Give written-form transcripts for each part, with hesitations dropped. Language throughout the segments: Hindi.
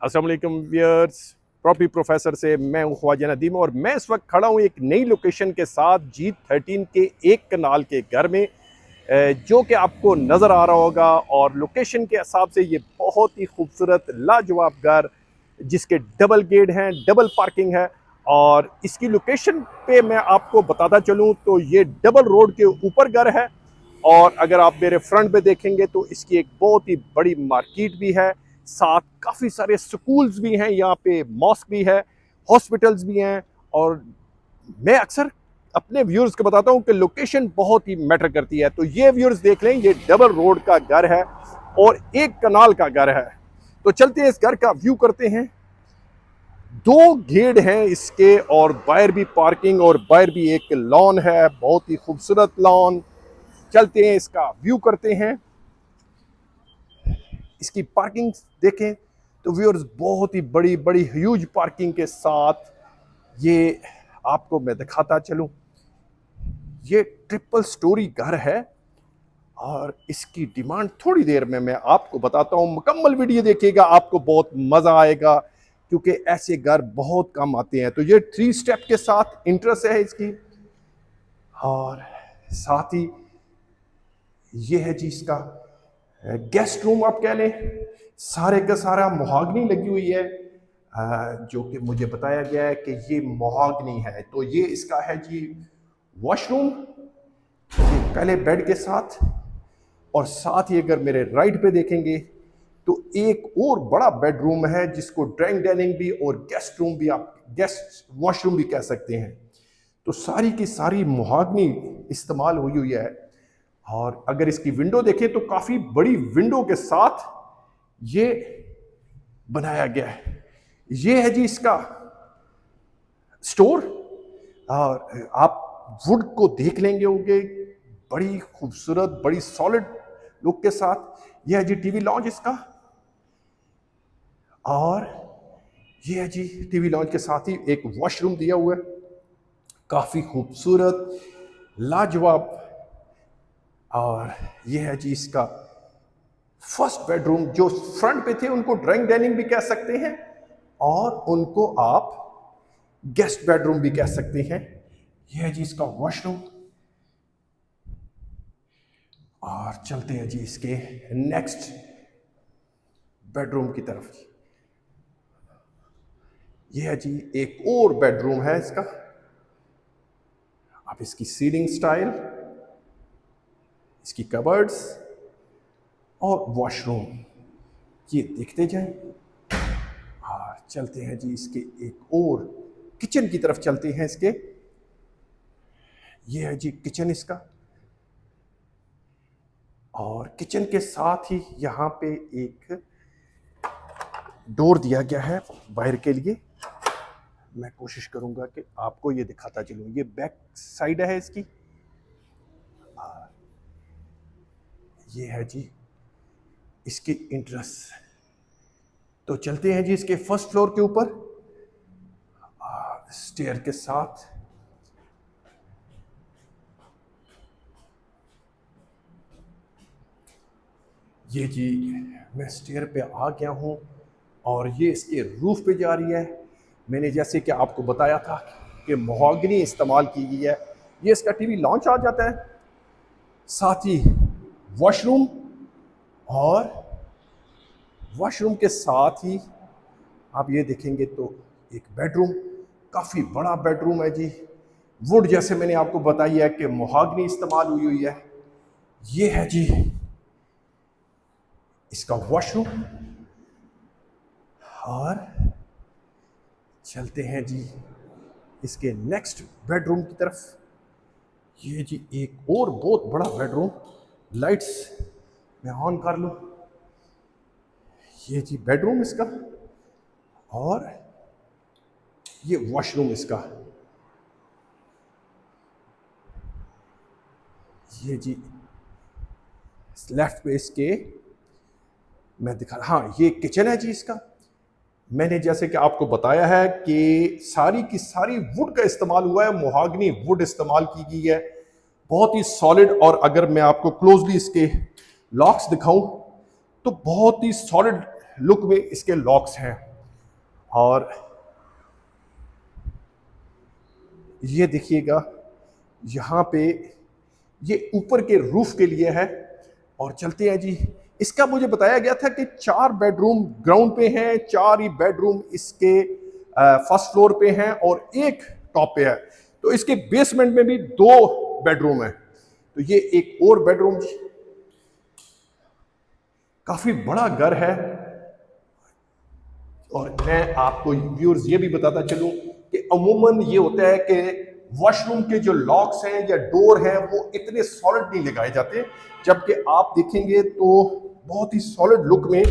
अस्सलाम वालेकुम व्यूअर्स, प्रॉपर्टी प्रोफेसर से मैं हूं ख्वाजा नदीम और मैं इस वक्त खड़ा हूं एक नई लोकेशन के साथ G13 के एक कनाल के घर में, जो कि आपको नज़र आ रहा होगा। और लोकेशन के हिसाब से ये बहुत ही खूबसूरत लाजवाब घर, जिसके डबल गेट हैं, डबल पार्किंग है। और इसकी लोकेशन पे मैं आपको बताता चलूं तो ये डबल रोड के ऊपर घर है। और अगर आप मेरे फ्रंट पे देखेंगे तो इसकी एक बहुत ही बड़ी मार्केट भी है, साथ काफ़ी सारे स्कूल्स भी हैं, यहाँ पे मॉस्क भी है, हॉस्पिटल्स भी हैं। और मैं अक्सर अपने व्यूअर्स को बताता हूँ कि लोकेशन बहुत ही मैटर करती है। तो ये व्यूअर्स देख लें, ये डबल रोड का घर है और एक कनाल का घर है। तो चलते हैं, इस घर का व्यू करते हैं। दो गेट हैं इसके और बाहर भी पार्किंग और बाहर भी एक लॉन है, बहुत ही खूबसूरत लॉन। चलते हैं, इसका व्यू करते हैं। इसकी पार्किंग देखें तो व्यूअर्स बहुत ही बड़ी बड़ी ह्यूज पार्किंग के साथ ये आपको मैं दिखाता चलूं। ये ट्रिपल स्टोरी घर है और इसकी डिमांड थोड़ी देर में मैं आपको बताता हूं। मुकम्मल वीडियो देखिएगा, आपको बहुत मजा आएगा, क्योंकि ऐसे घर बहुत कम आते हैं। तो ये 3 स्टेप के साथ इंटरेस्ट है इसकी। और साथ ही ये है जी इसका गेस्ट रूम आप कह लें। सारे का सारा मोहागनी लगी हुई है, जो कि मुझे बताया गया है कि ये मोहागनी है। तो ये इसका है जी वॉशरूम, ये पहले बेड के साथ। और साथ ही अगर मेरे राइट पे देखेंगे तो एक और बड़ा बेडरूम है, जिसको ड्राइंग डाइनिंग भी और गेस्ट रूम भी, आप गेस्ट वॉशरूम भी कह सकते हैं। तो सारी की सारी मोहागनी इस्तेमाल हुई हुई है। और अगर इसकी विंडो देखें तो काफी बड़ी विंडो के साथ ये बनाया गया है। ये है जी इसका स्टोर। और आप वुड को देख लेंगे होंगे, बड़ी खूबसूरत बड़ी सॉलिड लुक के साथ। ये है जी टीवी लॉन्च इसका। और ये है जी टीवी लॉन्च के साथ ही एक वॉशरूम दिया हुआ है, काफी खूबसूरत लाजवाब। और ये है जी इसका फर्स्ट बेडरूम। जो फ्रंट पे थे उनको ड्राइंग डाइनिंग भी कह सकते हैं और उनको आप गेस्ट बेडरूम भी कह सकते हैं। यह है जी इसका वॉशरूम। और चलते हैं जी इसके नेक्स्ट बेडरूम की तरफ। यह है जी एक और बेडरूम है इसका। आप इसकी सीलिंग स्टाइल, इसकी कबर्ड्स और वॉशरूम ये देखते जाएं। और चलते हैं जी इसके एक और किचन की तरफ चलते हैं इसके। ये है जी किचन इसका। और किचन के साथ ही यहाँ पे एक डोर दिया गया है बाहर के लिए। मैं कोशिश करूंगा कि आपको ये दिखाता चलूं। ये बैक साइड है इसकी। ये है जी इसकी इंट्रेंस। तो चलते हैं जी इसके फर्स्ट फ्लोर के ऊपर स्टेयर के साथ। ये जी मैं स्टेयर पे आ गया हूँ और ये इसके रूफ पे जा रही है। मैंने जैसे कि आपको बताया था कि मोहागनी इस्तेमाल की गई है। ये इसका टीवी लॉन्च आ जाता है, साथ ही वॉशरूम। और वॉशरूम के साथ ही आप ये देखेंगे तो एक बेडरूम, काफ़ी बड़ा बेडरूम है जी। वुड जैसे मैंने आपको बताई है कि मोहागनी इस्तेमाल हुई हुई है। ये है जी इसका वॉशरूम। और चलते हैं जी इसके नेक्स्ट बेडरूम की तरफ। ये जी एक और बहुत बड़ा बेडरूम। लाइट्स मैं ऑन कर लूँ। ये जी बेडरूम इसका और ये वॉशरूम इसका। ये जी लेफ्ट पे इसके मैं दिखा, हाँ ये किचन है जी इसका। मैंने जैसे कि आपको बताया है कि सारी की सारी वुड का इस्तेमाल हुआ है, मोहागनी वुड इस्तेमाल की गई है, बहुत ही सॉलिड। और अगर मैं आपको क्लोजली इसके लॉक्स दिखाऊं तो बहुत ही सॉलिड लुक में इसके लॉक्स हैं। और ये देखिएगा यहाँ पे ये ऊपर के रूफ के लिए है। और चलते हैं जी। इसका मुझे बताया गया था कि 4 बेडरूम ग्राउंड पे हैं, 4 ही बेडरूम इसके फर्स्ट फ्लोर पे हैं और एक टॉप पे है। तो इसके बेसमेंट में भी 2 बेडरूम है। तो ये एक और बेडरूम, काफी बड़ा घर है। और मैं आपको व्यूअर्स ये भी बताता चलूं कि अमूमन ये होता है कि वॉशरूम के जो लॉक्स हैं या डोर हैं वो इतने सॉलिड नहीं लगाए जाते, जबकि आप देखेंगे तो बहुत ही सॉलिड लुक में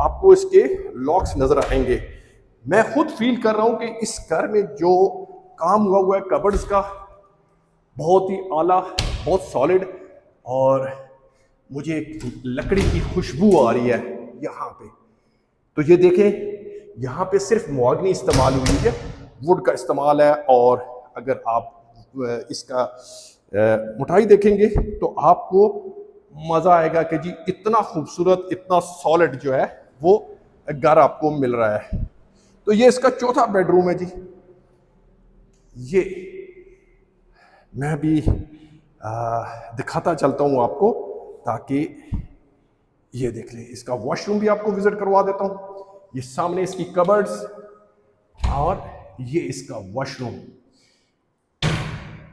आपको इसके लॉक्स नजर आएंगे। मैं खुद फील कर रहा हूं कि इस घर में जो काम हुआ है कबर्ड्स का, बहुत ही आला, बहुत सॉलिड, और मुझे लकड़ी की खुशबू आ रही है यहाँ पे। तो ये देखें, यहाँ पे सिर्फ मोहगनी इस्तेमाल हुई है, वुड का इस्तेमाल है। और अगर आप इसका मोटाई देखेंगे तो आपको मज़ा आएगा कि जी इतना खूबसूरत, इतना सॉलिड जो है वो घर आपको मिल रहा है। तो ये इसका चौथा बेडरूम है जी। ये मैं भी दिखाता चलता हूँ आपको, ताकि ये देख लें। इसका वॉशरूम भी आपको विजिट करवा देता हूँ। ये सामने इसकी कबर्ड्स और ये इसका वॉशरूम।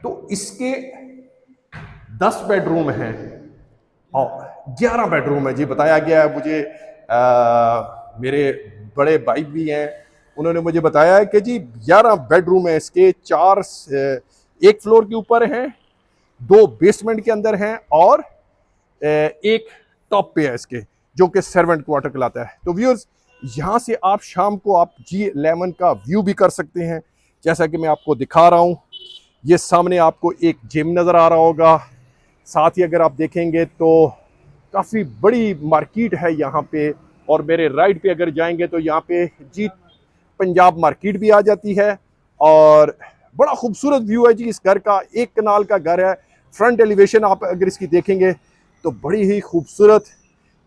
तो इसके 10 बेडरूम हैं और 11 बेडरूम है जी, बताया गया है मुझे। मेरे बड़े भाई भी हैं, उन्होंने मुझे बताया है कि जी 11 बेडरूम है इसके। 4 एक फ्लोर के ऊपर हैं, 2 बेसमेंट के अंदर हैं और एक टॉप पे है इसके, जो कि सर्वेंट क्वार्टर कहलाता है। तो व्यूअर्स, यहाँ से आप शाम को आप G11 का व्यू भी कर सकते हैं, जैसा कि मैं आपको दिखा रहा हूँ। ये सामने आपको एक जिम नज़र आ रहा होगा। साथ ही अगर आप देखेंगे तो काफ़ी बड़ी मार्केट है यहाँ पे। और मेरे राइट पे अगर जाएंगे तो यहाँ पे जी पंजाब मार्केट भी आ जाती है। और बड़ा खूबसूरत व्यू है जी इस घर का। 1 कनाल का घर है। फ्रंट एलिवेशन आप अगर इसकी देखेंगे तो बड़ी ही खूबसूरत।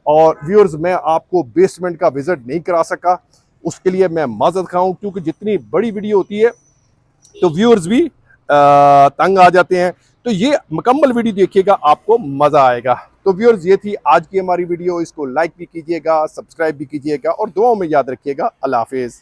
और व्यूअर्स, मैं आपको बेसमेंट का विजिट नहीं करा सका, उसके लिए मैं माजरत खाऊं, क्योंकि जितनी बड़ी वीडियो होती है तो व्यूअर्स भी तंग आ जाते हैं। तो ये मुकम्मल वीडियो देखिएगा, आपको मज़ा आएगा। तो व्यूअर्स, ये थी आज की हमारी वीडियो। इसको लाइक भी कीजिएगा, सब्सक्राइब भी कीजिएगा और दुआओं में याद रखिएगा। अल्लाह हाफिज़।